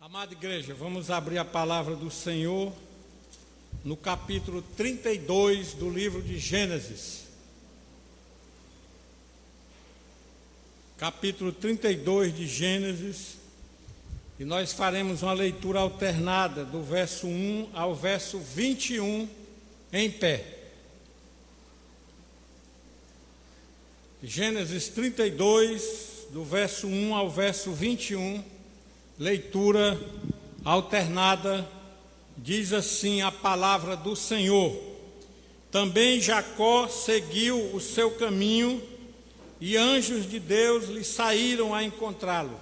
Amada igreja, vamos abrir a palavra do Senhor no capítulo 32 do livro de Gênesis. Capítulo 32 de Gênesis, e nós faremos uma leitura alternada do verso 1 ao verso 21 em pé. Gênesis 32, do verso 1 ao verso 21, leitura alternada, diz assim a palavra do Senhor: Também Jacó seguiu o seu caminho, e anjos de Deus lhe saíram a encontrá-lo.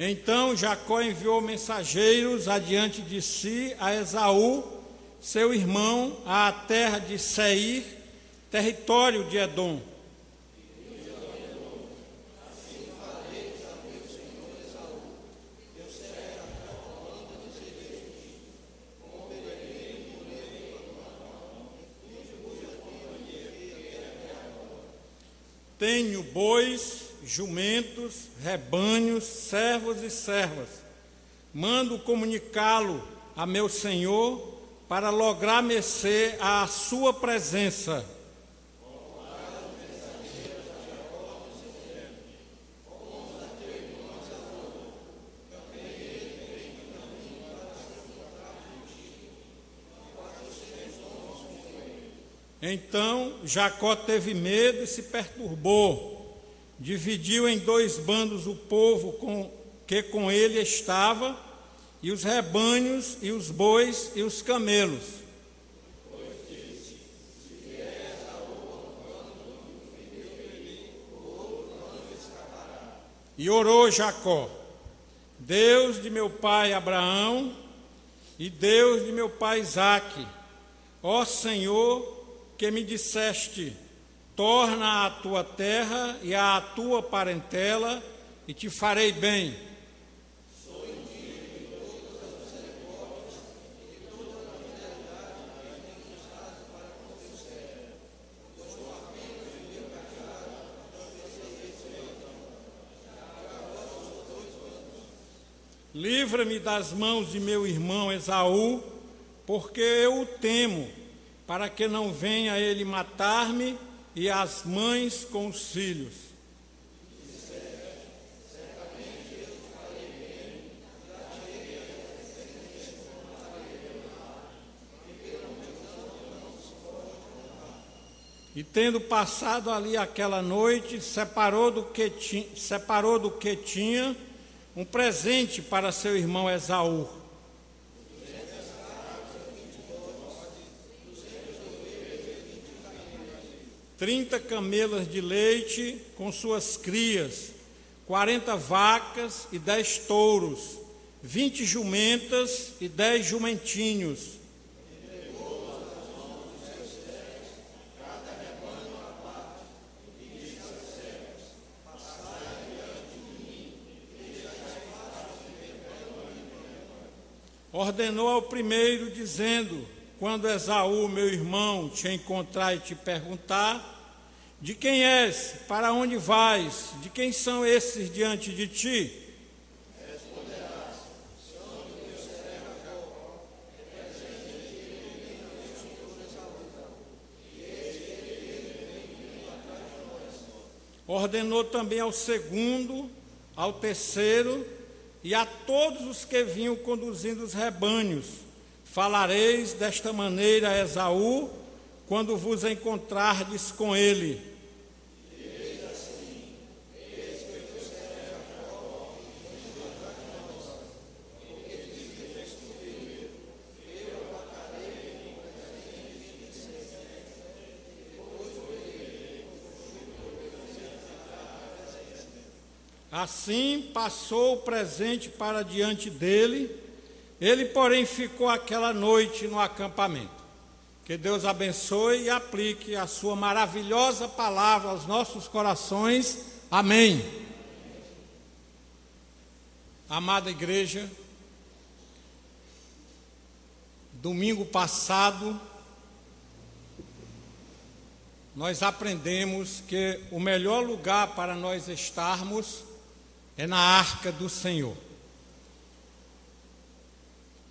Então Jacó enviou mensageiros adiante de si a Esaú, seu irmão, à terra de Seir, território de Edom. Tenho bois, jumentos, rebanhos, servos e servas. Mando comunicá-lo a meu senhor para lograr mercê à sua presença. Então Jacó teve medo e se perturbou. Dividiu em dois bandos o povo que com ele estava, e os rebanhos, e os bois, e os camelos. E orou Jacó: Deus de meu pai Abraão, e Deus de meu pai Isaque, ó Senhor, que me disseste: torna à tua terra e à tua parentela, e te farei bem. Livra-me das mãos de meu irmão Esaú, porque eu o temo, para que não venha ele matar-me e as mães com os filhos. E tendo passado ali aquela noite, separou do que tinha um presente para seu irmão Esaú. Trinta camelas de leite com suas crias, 40 vacas e 10 touros, 20 jumentas e 10 jumentinhos. Ordenou ao primeiro, dizendo: quando Esaú, meu irmão, te encontrar e te perguntar: de quem és? Para onde vais? De quem são esses diante de ti? Responderás: são do teu servo Jacó, representa de ti meu senhor Esaú, e eis que ele vem atrás de nós. Ordenou também ao segundo, ao terceiro e a todos os que vinham conduzindo os rebanhos: falareis desta maneira a Esaú, quando vos encontrardes com ele. Diz assim: eis que o teu servo Jacó vem atrás de nós, porque dizes tu filho, eu o matarei em presente de Seir, depois o verei, Assim passou o presente para diante dele. Ele, porém, ficou aquela noite no acampamento. Que Deus abençoe e aplique a sua maravilhosa palavra aos nossos corações. Amém. Amada igreja, domingo passado nós aprendemos que o melhor lugar para nós estarmos é na arca do Senhor.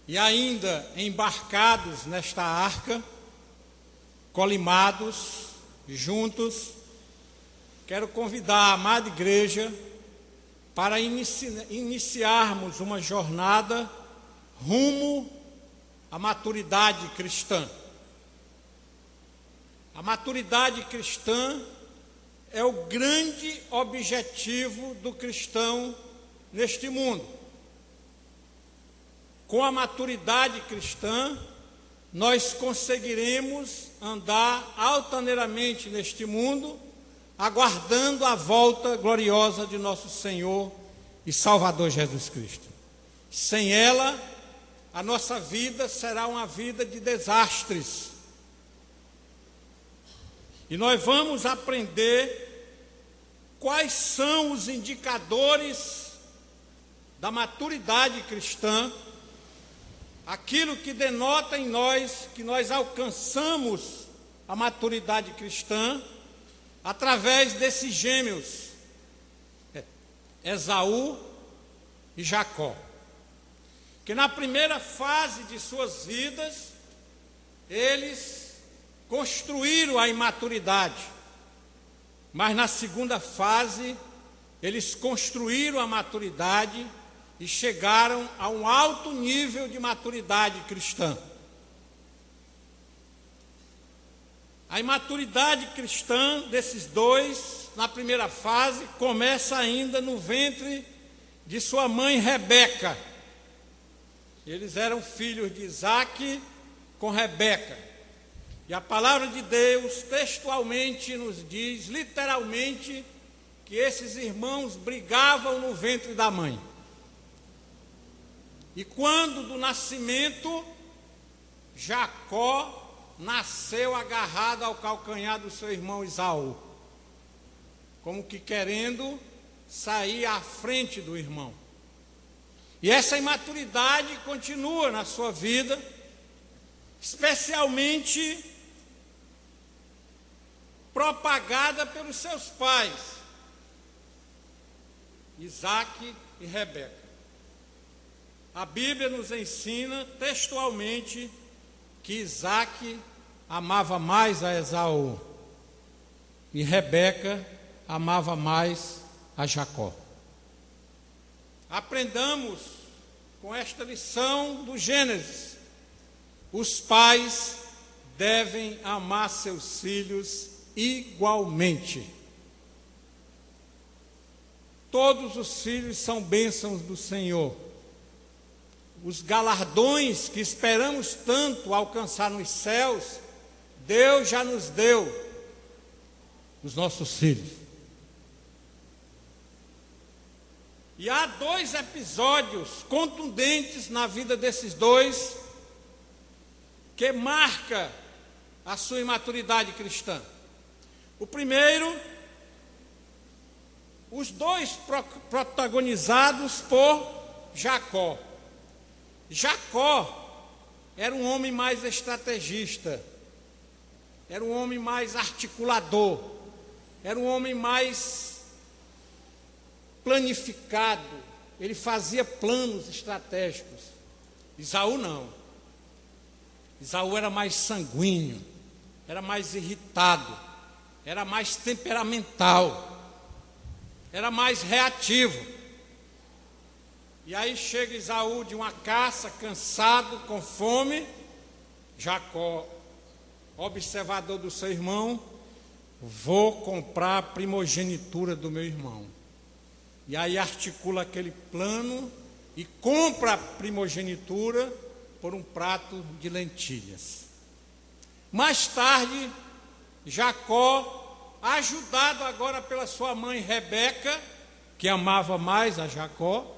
E ainda embarcados nesta arca, colimados, juntos, quero convidar a amada igreja para iniciarmos uma jornada rumo à maturidade cristã. A maturidade cristã é o grande objetivo do cristão neste mundo. Com a maturidade cristã, nós conseguiremos andar altaneiramente neste mundo, aguardando a volta gloriosa de nosso Senhor e Salvador Jesus Cristo. Sem ela, a nossa vida será uma vida de desastres. E nós vamos aprender quais são os indicadores da maturidade cristã, aquilo que denota em nós que nós alcançamos a maturidade cristã através desses gêmeos, Esaú e Jacó, que na primeira fase de suas vidas, eles construíram a imaturidade, mas na segunda fase, eles construíram a maturidade e chegaram a um alto nível de maturidade cristã. A imaturidade cristã desses dois, na primeira fase, começa ainda no ventre de sua mãe Rebeca. Eles eram filhos de Isaque com Rebeca. E a palavra de Deus textualmente nos diz, literalmente, que esses irmãos brigavam no ventre da mãe. E quando do nascimento, Jacó nasceu agarrado ao calcanhar do seu irmão Esaú, como que querendo sair à frente do irmão. E essa imaturidade continua na sua vida, especialmente propagada pelos seus pais, Isaque e Rebeca. A Bíblia nos ensina textualmente que Isaque amava mais a Esaú e Rebeca amava mais a Jacó. Aprendamos com esta lição do Gênesis: os pais devem amar seus filhos igualmente. Todos os filhos são bênçãos do Senhor. Os galardões que esperamos tanto alcançar nos céus, Deus já nos deu, os nossos filhos. E há dois episódios contundentes na vida desses dois que marca a sua imaturidade cristã. O primeiro, os dois protagonizados por Jacó. Jacó era um homem mais estrategista, era um homem mais articulador, era um homem mais planificado, ele fazia planos estratégicos. Esaú não. Esaú era mais sanguíneo, era mais irritado, era mais temperamental, era mais reativo. E aí chega Esaú de uma caça, cansado, com fome. Jacó, observador do seu irmão, vou comprar a primogenitura do meu irmão. E aí articula aquele plano e compra a primogenitura por um prato de lentilhas. Mais tarde, Jacó, ajudado agora pela sua mãe Rebeca, que amava mais a Jacó,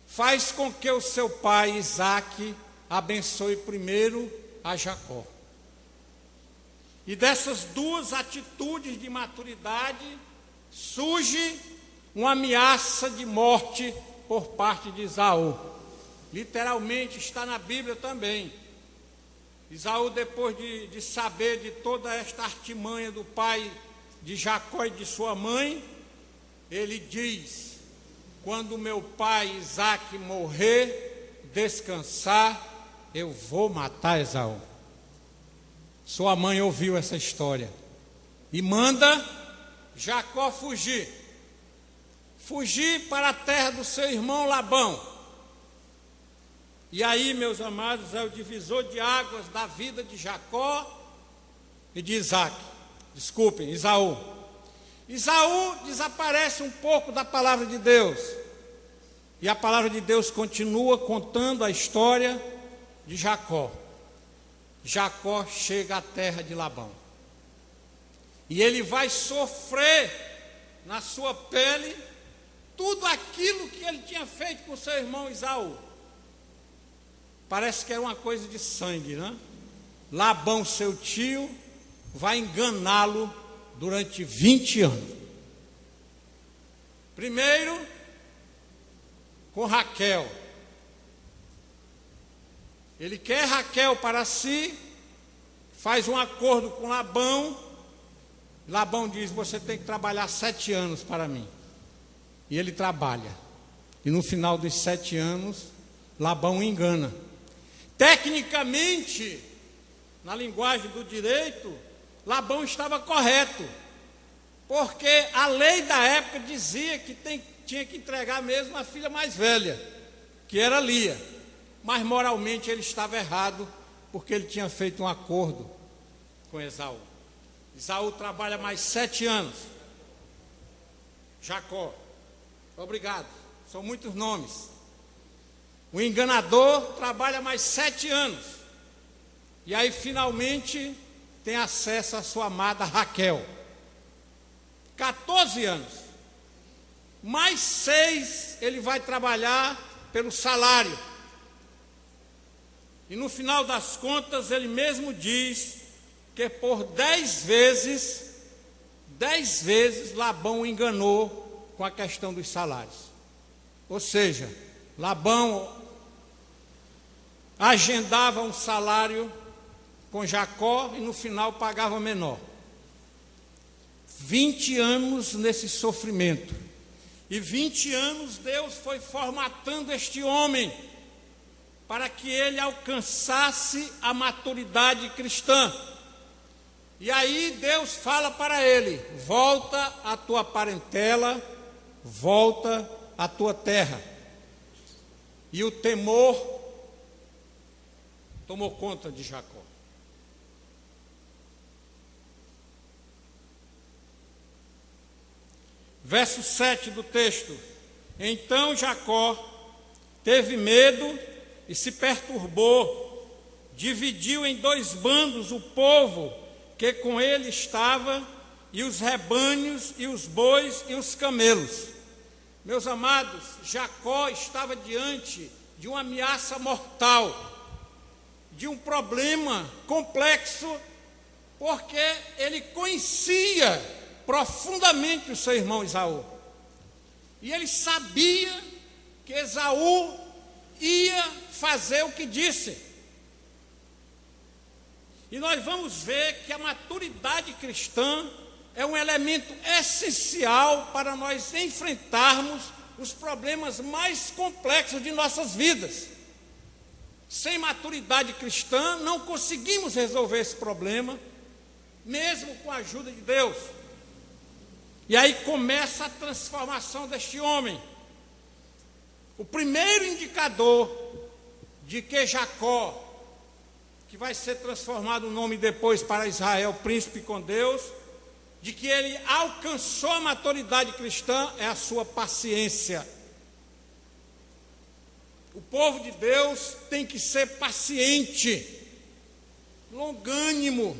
faz com que o seu pai Isaque abençoe primeiro a Jacó. E dessas duas atitudes de maturidade surge uma ameaça de morte por parte de Esaú. Literalmente está na Bíblia também. Esaú, depois de saber de toda esta artimanha do pai de Jacó e de sua mãe, ele diz: quando meu pai Isaque morrer, descansar, eu vou matar Esaú. Sua mãe ouviu essa história e manda Jacó fugir para a terra do seu irmão Labão. E aí, meus amados, é o divisor de águas da vida de Jacó e de Isaú. Esaú desaparece um pouco da palavra de Deus. E a palavra de Deus continua contando a história de Jacó. Jacó chega à terra de Labão. E ele vai sofrer na sua pele tudo aquilo que ele tinha feito com seu irmão Esaú. Parece que era uma coisa de sangue, né? Labão, seu tio, vai enganá-lo durante 20 anos. Primeiro, com Raquel. Ele quer Raquel para si, faz um acordo com Labão. Labão diz: você tem que trabalhar 7 anos para mim. E ele trabalha. E no final dos 7 anos, Labão engana. Tecnicamente, na linguagem do direito, Labão estava correto, porque a lei da época dizia que tinha que entregar mesmo a filha mais velha, que era Lia, mas moralmente ele estava errado, porque ele tinha feito um acordo com Esaú. Esaú trabalha mais 7 anos. Jacó, obrigado, são muitos nomes. O enganador trabalha mais 7 anos. E aí finalmente tem acesso à sua amada Raquel. 14 anos. Mais 6 ele vai trabalhar pelo salário. E no final das contas ele mesmo diz que por 10 vezes Labão o enganou com a questão dos salários. Ou seja, Labão agendava um salário com Jacó e no final pagava menor. 20 anos nesse sofrimento. E 20 anos Deus foi formatando este homem para que ele alcançasse a maturidade cristã. E aí Deus fala para ele: volta à tua parentela, volta à tua terra. E o temor tomou conta de Jacó. Verso 7 do texto: então Jacó teve medo e se perturbou, dividiu em 2 bandos o povo que com ele estava, e os rebanhos, e os bois, e os camelos. Meus amados, Jacó estava diante de uma ameaça mortal, de um problema complexo, porque ele conhecia profundamente o seu irmão Esaú. E ele sabia que Esaú ia fazer o que disse. E nós vamos ver que a maturidade cristã é um elemento essencial para nós enfrentarmos os problemas mais complexos de nossas vidas. Sem maturidade cristã, não conseguimos resolver esse problema, mesmo com a ajuda de Deus. E aí começa a transformação deste homem. O primeiro indicador de que Jacó, que vai ser transformado o nome depois para Israel, príncipe com Deus, de que ele alcançou a maturidade cristã, é a sua paciência. O povo de Deus tem que ser paciente, longânimo,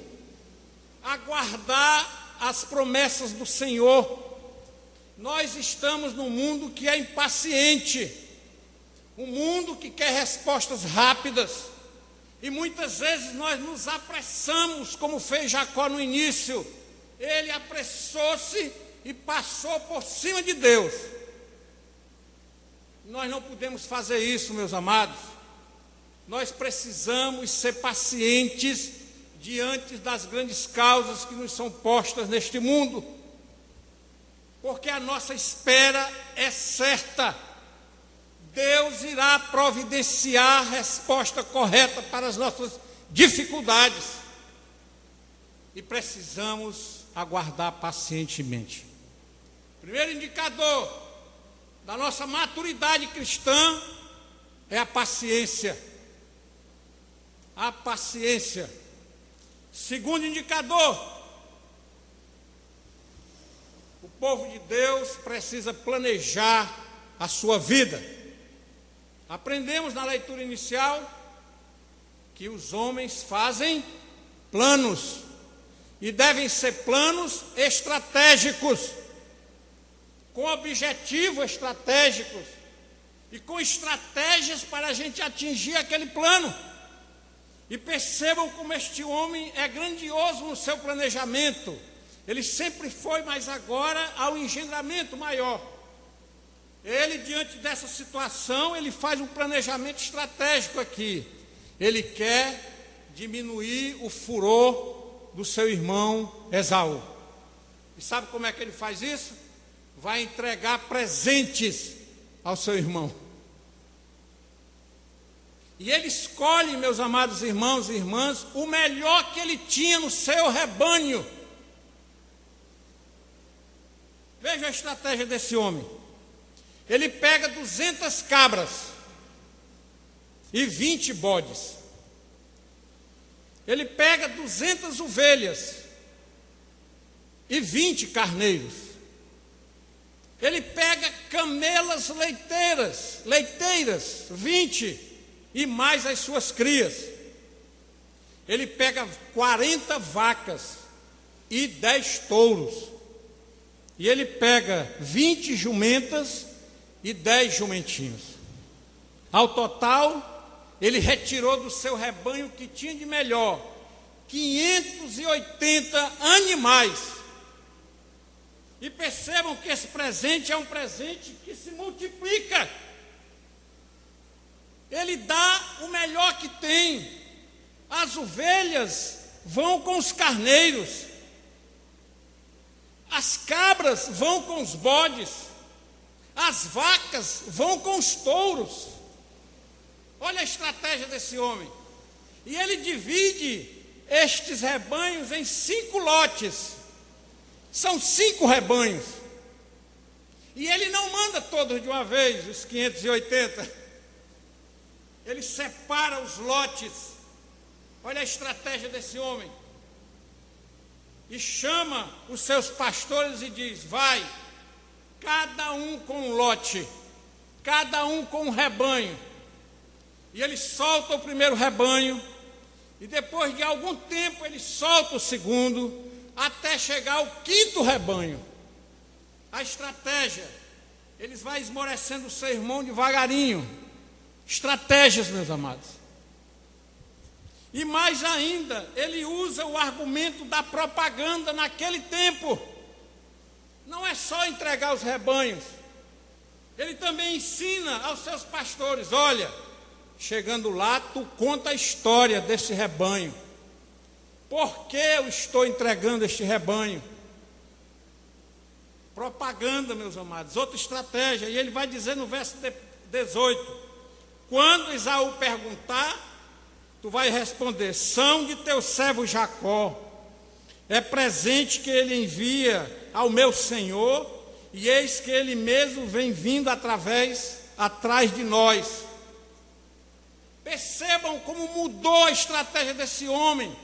aguardar as promessas do Senhor. Nós estamos num mundo que é impaciente, um mundo que quer respostas rápidas, e muitas vezes nós nos apressamos, como fez Jacó no início. Ele apressou-se e passou por cima de Deus. Nós não podemos fazer isso, meus amados. nós precisamos ser pacientes diante das grandes causas que nos são postas neste mundo, porque a nossa espera é certa. Deus irá providenciar a resposta correta para as nossas dificuldades e precisamos aguardar pacientemente. Primeiro indicador da nossa maturidade cristã é a paciência. A paciência. Segundo indicador, o povo de Deus precisa planejar a sua vida. Aprendemos na leitura inicial que os homens fazem planos, e devem ser planos estratégicos, com objetivos estratégicos e com estratégias para a gente atingir aquele plano. E percebam como este homem é grandioso no seu planejamento. Ele sempre foi, mas agora há um engendramento maior. Ele, diante dessa situação, ele faz um planejamento estratégico aqui. Ele quer diminuir o furor do seu irmão Esaú. E sabe como é que ele faz isso? Vai entregar presentes ao seu irmão. E ele escolhe, meus amados irmãos e irmãs, o melhor que ele tinha no seu rebanho. Veja a estratégia desse homem. Ele pega 200 cabras e 20 bodes. Ele pega 200 ovelhas e 20 carneiros. Ele pega camelas leiteiras, 20, e mais as suas crias. Ele pega 40 vacas e 10 touros. E ele pega 20 jumentas e 10 jumentinhos. Ao total, ele retirou do seu rebanho o que tinha de melhor, 580 animais. E percebam que esse presente é um presente que se multiplica. Ele dá o melhor que tem. As ovelhas vão com os carneiros, as cabras vão com os bodes, as vacas vão com os touros. Olha a estratégia desse homem. E ele divide estes rebanhos em 5 lotes. São 5 rebanhos. E ele não manda todos de uma vez, os 580. Ele separa os lotes. Olha a estratégia desse homem. E chama os seus pastores e diz: vai, cada um com um lote, cada um com um rebanho. E ele solta o primeiro rebanho, e depois de algum tempo ele solta o segundo, até chegar ao 5º rebanho. A estratégia, eles vão esmorecendo o seu irmão devagarinho. Estratégias, meus amados. E mais ainda, ele usa o argumento da propaganda naquele tempo. Não é só entregar os rebanhos. Ele também ensina aos seus pastores: olha, chegando lá, tu conta a história desse rebanho. Por que eu estou entregando este rebanho? Propaganda, meus amados. Outra estratégia. E ele vai dizer no verso 18: quando Esaú perguntar, tu vai responder: são de teu servo Jacó. É presente que ele envia ao meu senhor, e eis que ele mesmo vem vindo atrás de nós. Percebam como mudou a estratégia desse homem.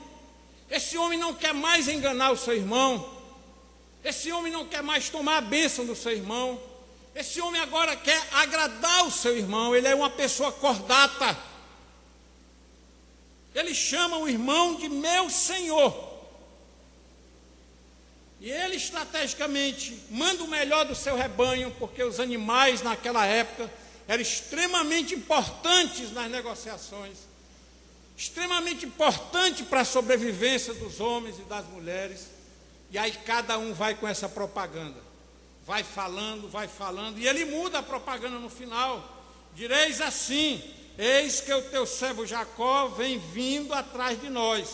Esse homem não quer mais enganar o seu irmão. Esse homem não quer mais tomar a bênção do seu irmão. Esse homem agora quer agradar o seu irmão. Ele é uma pessoa cordata. Ele chama o irmão de meu senhor. E ele estrategicamente manda o melhor do seu rebanho, porque os animais naquela época eram extremamente importantes nas negociações. Extremamente importante para a sobrevivência dos homens e das mulheres. E aí cada um vai com essa propaganda. Vai falando, e ele muda a propaganda no final. Direis assim: eis que o teu servo Jacó vem vindo atrás de nós,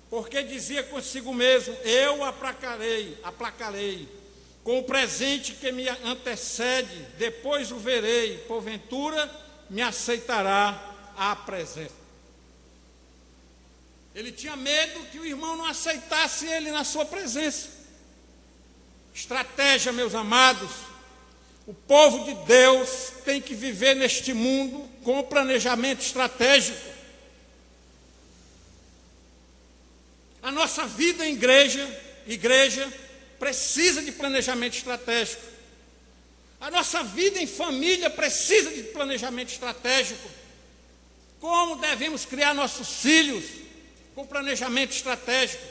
porque dizia consigo mesmo, eu aplacarei, com o presente que me antecede, depois o verei, porventura me aceitará à presença. Ele tinha medo que o irmão não aceitasse ele na sua presença. Estratégia, meus amados. O povo de Deus tem que viver neste mundo com planejamento estratégico. A nossa vida em igreja precisa de planejamento estratégico. A nossa vida em família precisa de planejamento estratégico. Como devemos criar nossos filhos com planejamento estratégico?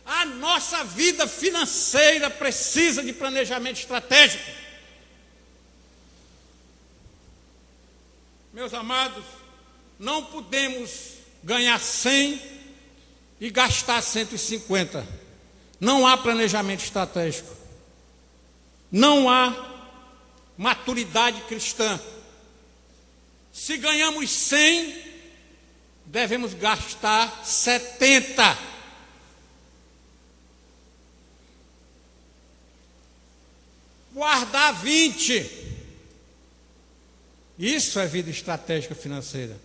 A nossa vida financeira precisa de planejamento estratégico. Meus amados, não podemos ganhar 100 e gastar 150. Não há planejamento estratégico. Não há maturidade cristã. Se ganhamos 100, devemos gastar 70. Guardar 20. Isso é vida estratégica financeira.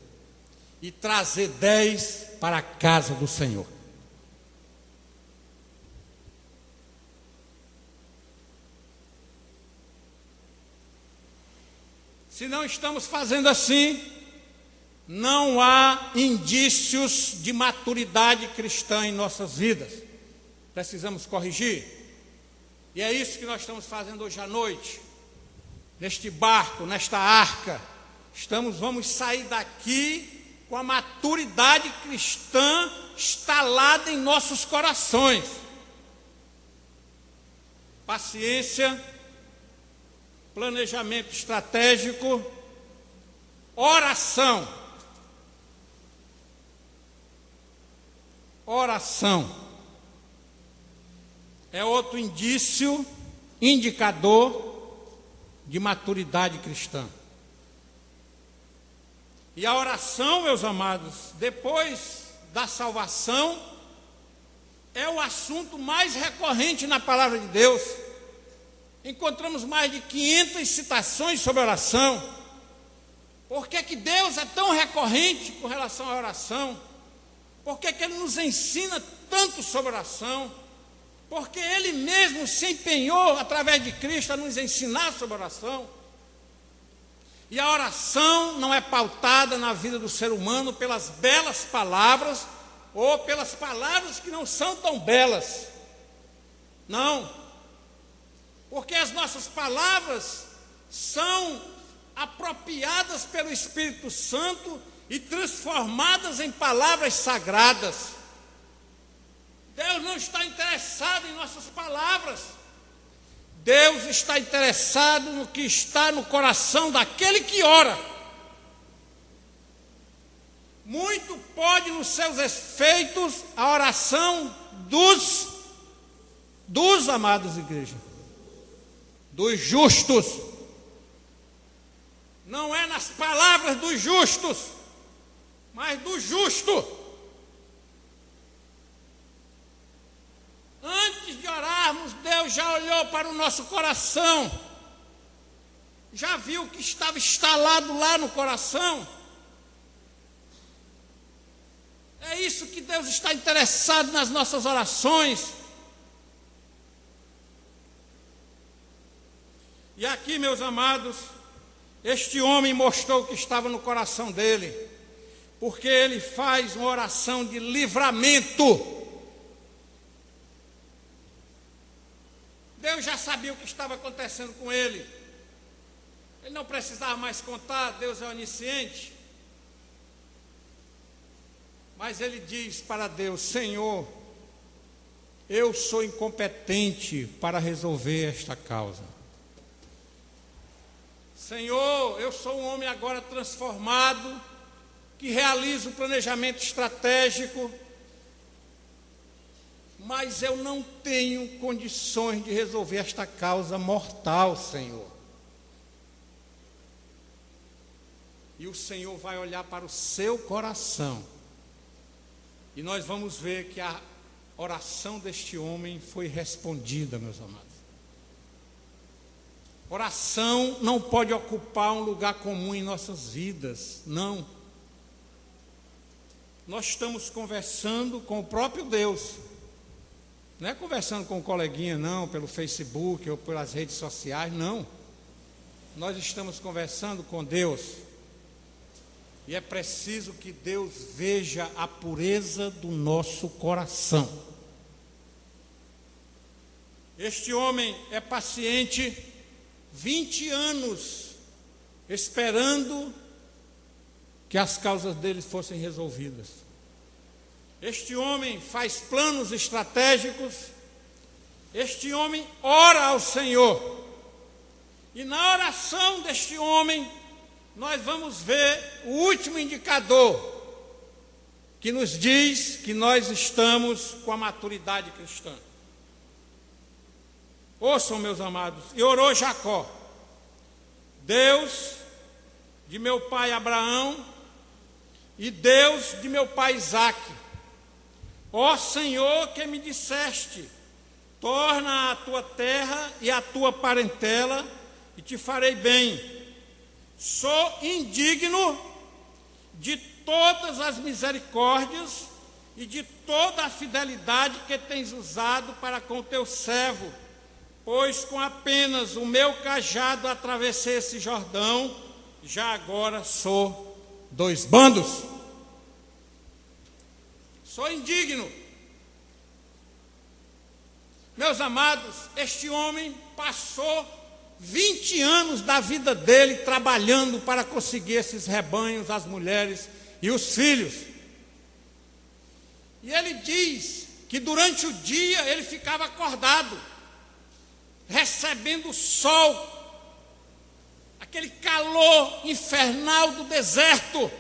E trazer 10 para a casa do Senhor. Se não estamos fazendo assim, não há indícios de maturidade cristã em nossas vidas. Precisamos corrigir. E é isso que nós estamos fazendo hoje à noite. Neste barco, nesta arca. Vamos sair daqui com a maturidade cristã instalada em nossos corações. Paciência, planejamento estratégico, oração. Oração é outro indicador de maturidade cristã. E a oração, meus amados, depois da salvação, é o assunto mais recorrente na palavra de Deus. Encontramos mais de 500 citações sobre oração. Por que Deus é tão recorrente com relação à oração? Por que Ele nos ensina tanto sobre oração? Porque Ele mesmo se empenhou, através de Cristo, a nos ensinar sobre oração. E a oração não é pautada na vida do ser humano pelas belas palavras, ou pelas palavras que não são tão belas. Não. Porque as nossas palavras são apropriadas pelo Espírito Santo e transformadas em palavras sagradas. Deus não está interessado em nossas palavras. Deus está interessado no que está no coração daquele que ora. Muito pode nos seus efeitos a oração dos amados igreja, dos justos. Não é nas palavras dos justos, mas do justo. Antes de orarmos, Deus já olhou para o nosso coração, já viu o que estava instalado lá no coração. É isso que Deus está interessado nas nossas orações. E aqui, meus amados, este homem mostrou o que estava no coração dele, porque ele faz uma oração de livramento. Deus já sabia o que estava acontecendo com ele. Ele não precisava mais contar, Deus é onisciente. Mas ele diz para Deus: Senhor, eu sou incompetente para resolver esta causa. Senhor, eu sou um homem agora transformado, que realiza um planejamento estratégico, mas eu não tenho condições de resolver esta causa mortal, Senhor. e o Senhor vai olhar para o seu coração. E nós vamos ver que a oração deste homem foi respondida, meus amados. Oração não pode ocupar um lugar comum em nossas vidas, não. Nós estamos conversando com o próprio Deus. Não é conversando com um coleguinha, não, pelo Facebook ou pelas redes sociais, não. Nós estamos conversando com Deus. E é preciso que Deus veja a pureza do nosso coração. Este homem é paciente 20 anos, esperando que as causas dele fossem resolvidas. Este homem faz planos estratégicos, este homem ora ao Senhor. E na oração deste homem, nós vamos ver o último indicador que nos diz que nós estamos com a maturidade cristã. Ouçam, meus amados, e orou Jacó: Deus de meu pai Abraão e Deus de meu pai Isaque, ó Senhor, que me disseste, torna a tua terra e a tua parentela, e te farei bem. Sou indigno de todas as misericórdias e de toda a fidelidade que tens usado para com teu servo, pois com apenas o meu cajado atravessei esse Jordão, já agora sou 2 bandos. Sou indigno. Meus amados, este homem passou 20 anos da vida dele trabalhando para conseguir esses rebanhos, as mulheres e os filhos. E ele diz que durante o dia ele ficava acordado, recebendo o sol, aquele calor infernal do deserto.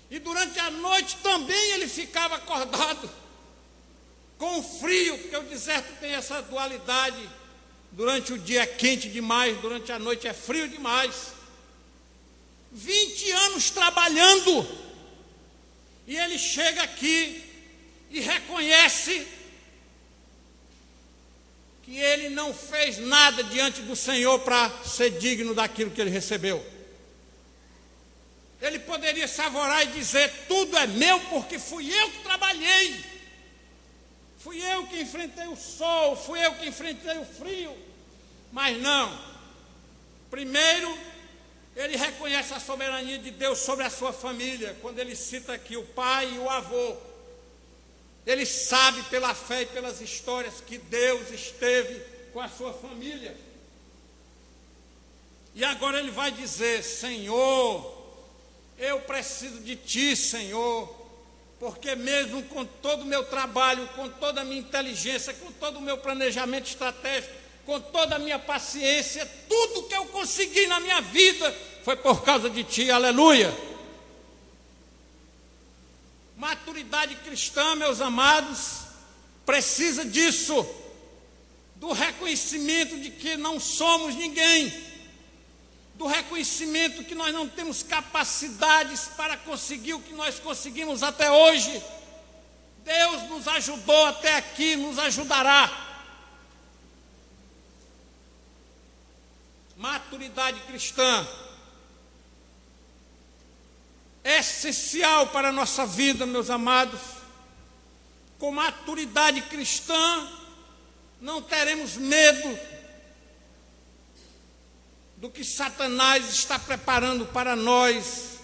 E durante a noite também ele ficava acordado, com o frio, porque o deserto tem essa dualidade. Durante o dia é quente demais, durante a noite é frio demais. 20 anos trabalhando. E ele chega aqui e reconhece que ele não fez nada diante do Senhor para ser digno daquilo que ele recebeu. Ele poderia se arvorar e dizer: tudo é meu porque fui eu que trabalhei. Fui eu que enfrentei o sol, fui eu que enfrentei o frio. Mas não. Primeiro, ele reconhece a soberania de Deus sobre a sua família, quando ele cita aqui o pai e o avô. Ele sabe pela fé e pelas histórias que Deus esteve com a sua família. E agora ele vai dizer: Senhor, eu preciso de Ti, Senhor, porque mesmo com todo o meu trabalho, com toda a minha inteligência, com todo o meu planejamento estratégico, com toda a minha paciência, tudo que eu consegui na minha vida foi por causa de Ti, aleluia. Maturidade cristã, meus amados, precisa disso, do reconhecimento de que não somos ninguém, do reconhecimento que nós não temos capacidades para conseguir o que nós conseguimos até hoje. Deus nos ajudou até aqui, nos ajudará. Maturidade cristã é essencial para a nossa vida, meus amados. Com maturidade cristã, não teremos medo do que Satanás está preparando para nós,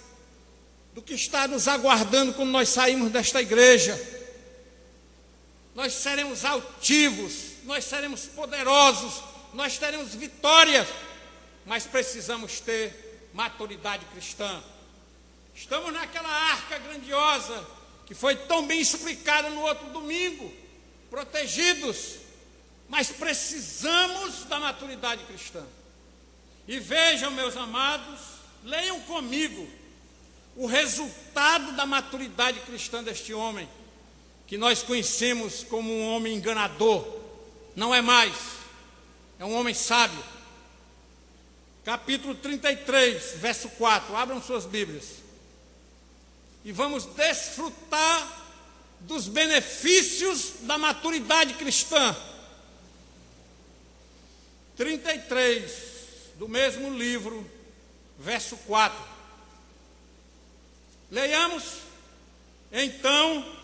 do que está nos aguardando quando nós saímos desta igreja. Nós seremos altivos, nós seremos poderosos, nós teremos vitórias, mas precisamos ter maturidade cristã. Estamos naquela arca grandiosa que foi tão bem explicada no outro domingo, protegidos, mas precisamos da maturidade cristã. E vejam, meus amados, leiam comigo o resultado da maturidade cristã deste homem, que nós conhecemos como um homem enganador. Não é mais, é um homem sábio. capítulo 33, verso 4. Abram suas Bíblias. E vamos desfrutar dos benefícios da maturidade cristã. 33, do mesmo livro, verso 4. Leiamos. Então,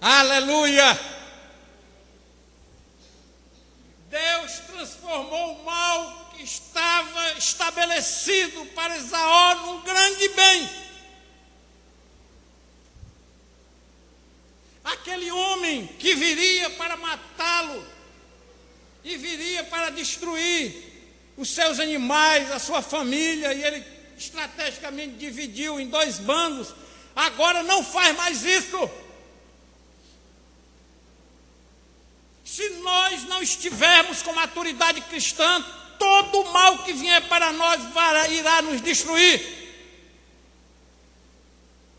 aleluia! Deus transformou o mal que estava estabelecido para Esaú num grande bem. Aquele homem que viria para matá-lo e viria para destruir os seus animais, a sua família, e ele estrategicamente dividiu em 2 bandos, agora não faz mais isso. Se nós não estivermos com maturidade cristã, todo o mal que vier para nós irá nos destruir.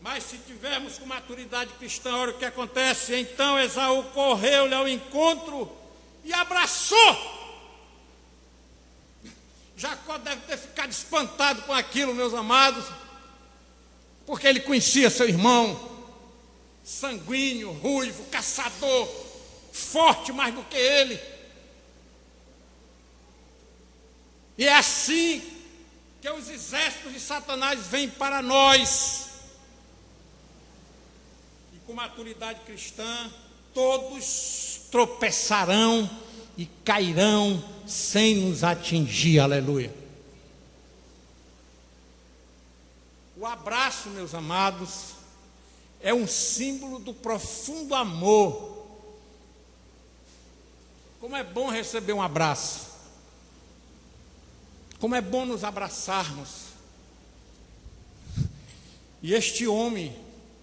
Mas se tivermos com maturidade cristã, olha o que acontece. Então Esaú correu-lhe ao encontro e abraçou. Jacó deve ter ficado espantado com aquilo, meus amados, porque ele conhecia seu irmão, sanguíneo, ruivo, caçador, forte mais do que ele. E é assim que os exércitos de Satanás vêm para nós. E com maturidade cristã, todos tropeçarão e cairão sem nos atingir, aleluia. O abraço, meus amados, é um símbolo do profundo amor. Como é bom receber um abraço. Como é bom nos abraçarmos. E este homem,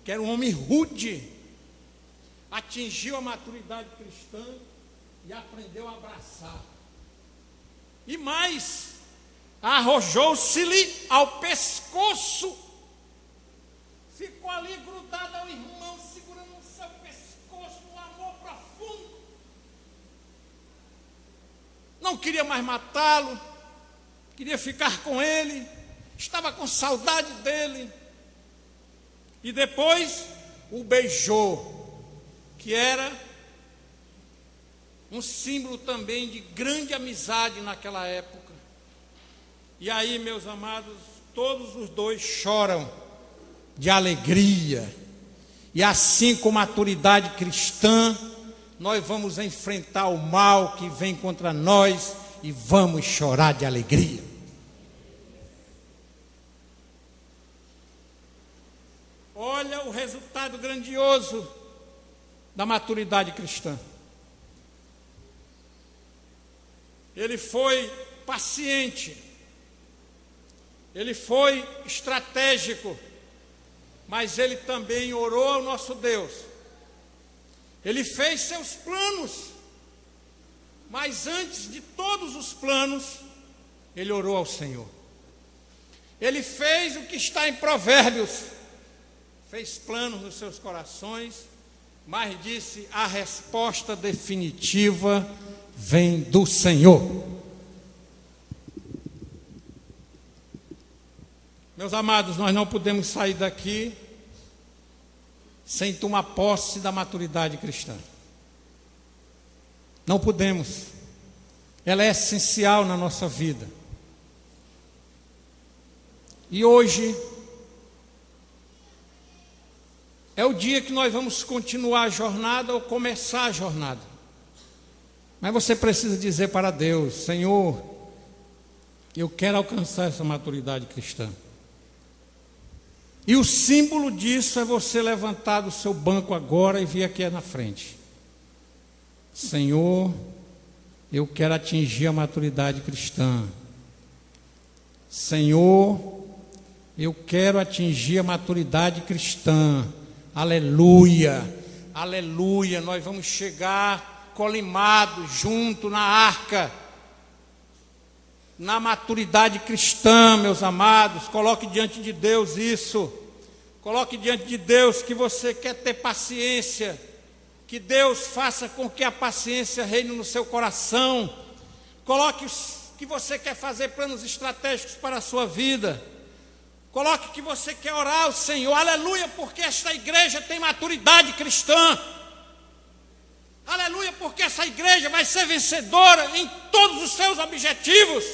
que era um homem rude, atingiu a maturidade cristã e aprendeu a abraçar. E mais, arrojou-se-lhe ao pescoço. Ficou ali grudado ao irmão, segurando o seu pescoço, um amor profundo. Não queria mais matá-lo, queria ficar com ele, estava com saudade dele. E depois o beijou, que era um símbolo também de grande amizade naquela época. E aí, meus amados, todos os dois choram de alegria. E assim, com maturidade cristã, nós vamos enfrentar o mal que vem contra nós e vamos chorar de alegria. Olha o resultado grandioso da maturidade cristã. Ele foi paciente, ele foi estratégico, mas ele também orou ao nosso Deus. Ele fez seus planos, mas antes de todos os planos, ele orou ao Senhor. Ele fez o que está em Provérbios, fez planos nos seus corações, mas disse: a resposta definitiva vem do Senhor. Meus amados, nós não podemos sair daqui sem tomar posse da maturidade cristã. Não podemos. Ela é essencial na nossa vida. E hoje é o dia que nós vamos continuar a jornada ou começar a jornada. Mas você precisa dizer para Deus: Senhor, eu quero alcançar essa maturidade cristã. E o símbolo disso é você levantar do seu banco agora e vir aqui na frente. Senhor, eu quero atingir a maturidade cristã. Senhor, eu quero atingir a maturidade cristã. Aleluia, aleluia. Nós vamos chegar colimados junto na arca, na maturidade cristã, meus amados. Coloque diante de Deus isso. Coloque diante de Deus que você quer ter paciência, que Deus faça com que a paciência reine no seu coração. Coloque que você quer fazer planos estratégicos para a sua vida. Coloque que você quer orar ao Senhor, aleluia, porque esta igreja tem maturidade cristã. Aleluia, porque essa igreja vai ser vencedora em todos os seus objetivos.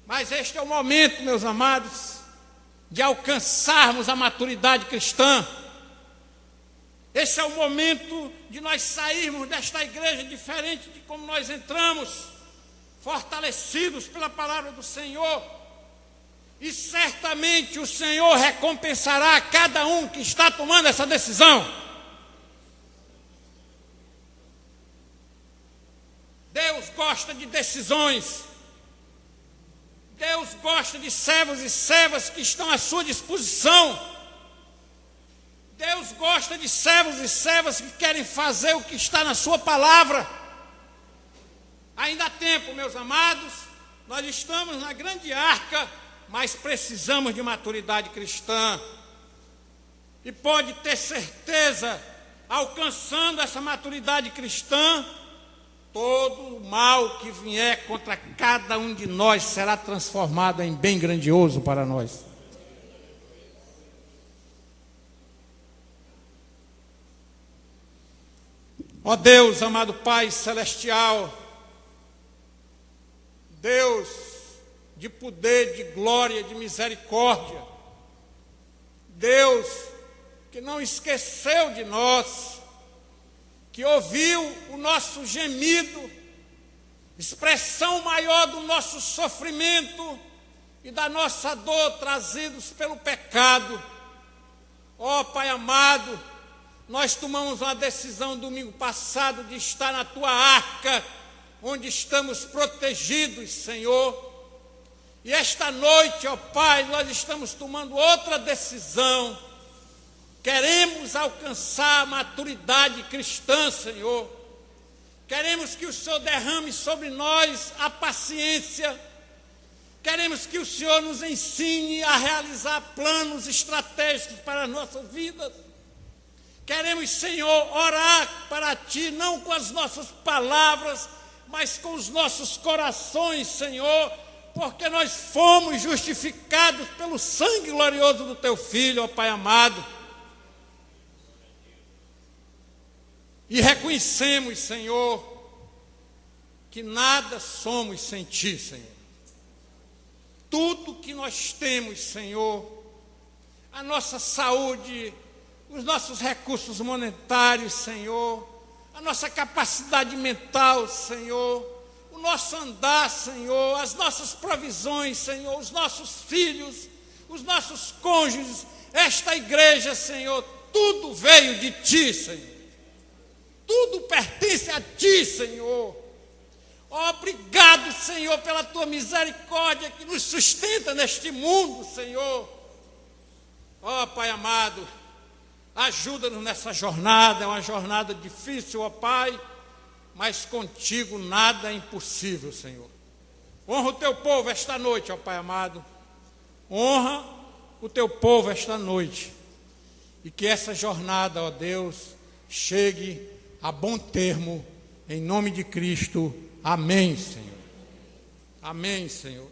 Mas este é o momento, meus amados, de alcançarmos a maturidade cristã. Esse é o momento de nós sairmos desta igreja diferente de como nós entramos, fortalecidos pela palavra do Senhor. E certamente o Senhor recompensará a cada um que está tomando essa decisão. Deus gosta de decisões. Deus gosta de servos e servas que estão à sua disposição. Deus gosta de servos e servas que querem fazer o que está na sua palavra. Ainda há tempo, meus amados, nós estamos na grande arca, mas precisamos de maturidade cristã. E pode ter certeza, alcançando essa maturidade cristã, todo o mal que vier contra cada um de nós será transformado em bem grandioso para nós. Ó Deus, amado Pai Celestial, Deus de poder, de glória, de misericórdia, Deus que não esqueceu de nós, que ouviu o nosso gemido, expressão maior do nosso sofrimento e da nossa dor trazidos pelo pecado. Ó Pai amado, nós tomamos uma decisão domingo passado de estar na Tua arca, onde estamos protegidos, Senhor. E esta noite, ó Pai, nós estamos tomando outra decisão. Queremos alcançar a maturidade cristã, Senhor. Queremos que o Senhor derrame sobre nós a paciência. Queremos que o Senhor nos ensine a realizar planos estratégicos para as nossas vidas. Queremos, Senhor, orar para Ti, não com as nossas palavras, mas com os nossos corações, Senhor, porque nós fomos justificados pelo sangue glorioso do Teu Filho, ó Pai amado. E reconhecemos, Senhor, que nada somos sem Ti, Senhor. Tudo que nós temos, Senhor, a nossa saúde, os nossos recursos monetários, Senhor, a nossa capacidade mental, Senhor, o nosso andar, Senhor, as nossas provisões, Senhor, os nossos filhos, os nossos cônjuges, esta igreja, Senhor, tudo veio de Ti, Senhor. Tudo pertence a Ti, Senhor. Obrigado, Senhor, pela Tua misericórdia que nos sustenta neste mundo, Senhor. Ó Pai amado, ajuda-nos nessa jornada, é uma jornada difícil, ó Pai, mas contigo nada é impossível, Senhor. Honra o Teu povo esta noite, ó Pai amado. Honra o Teu povo esta noite. E que essa jornada, ó Deus, chegue a bom termo, em nome de Cristo. Amém, Senhor. Amém, Senhor.